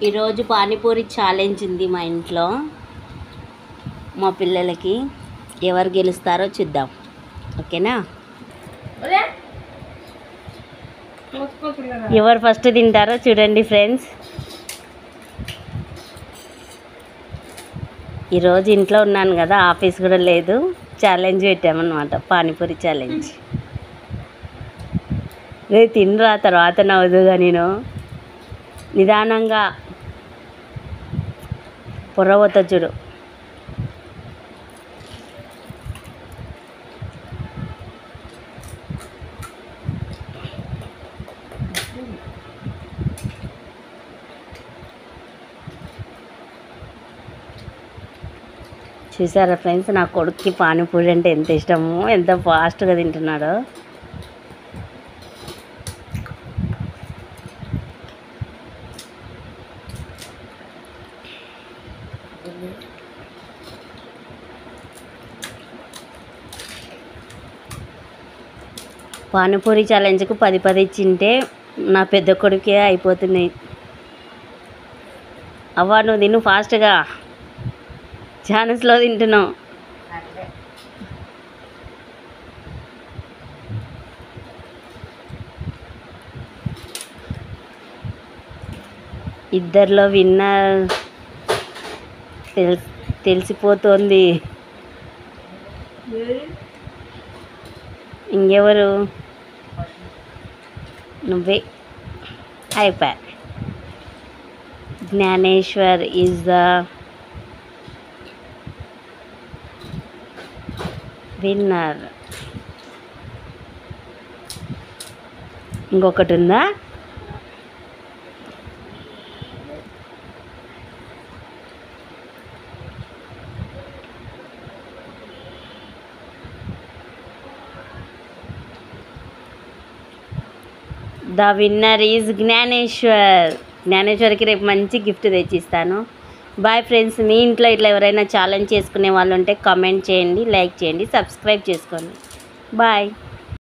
ఈరోజు పానీపూరి ఛాలెంజ్ ఉంది మా ఇంట్లో. మా పిల్లలకి ఎవరు గెలుస్తారో చూద్దాం, ఓకేనా? ఎవరు ఫస్ట్ తింటారో చూడండి ఫ్రెండ్స్. ఈరోజు ఇంట్లో ఉన్నాను కదా, ఆఫీస్ కూడా లేదు. ఛాలెంజ్ పెట్టామన్నమాట, పానీపూరి ఛాలెంజ్. రేపు తినరా, తర్వాత నవ్వుదుగా. నేను నిదానంగా పొరవత చూడు. చూసారా ఫ్రెండ్స్, నా కొడుక్కి పానీపూరి అంటే ఎంత ఇష్టమో, ఎంత ఫాస్ట్గా తింటున్నాడో. పానీపూరి ఛాలెంజ్కు 10 ఇచ్చింటే నా పెద్ద కొడుకే అయిపోతున్నాయి. అవ్వ నువ్వు తిను ఫాస్ట్గా, చాలా స్లో తింటున్నావు. ఇద్దరిలో విన్నర్ తెలిసిపోతుంది. ఇంకెవరు? నువ్వే. అయిపోయా. Gnaneshwar is the winner. ఇంకొకటి ఉందా? The winner is Gnaneshwar. జ్ఞానేశ్వర్కి రేపు మంచి గిఫ్ట్ తెచ్చిస్తాను. Bye friends. మీ ఇంట్లో ఇట్లా ఎవరైనా ఛాలెంజ్ చేసుకునే వాళ్ళు ఉంటే కామెంట్ చేయండి, లైక్ చేయండి, సబ్స్క్రైబ్ చేసుకోండి. బాయ్.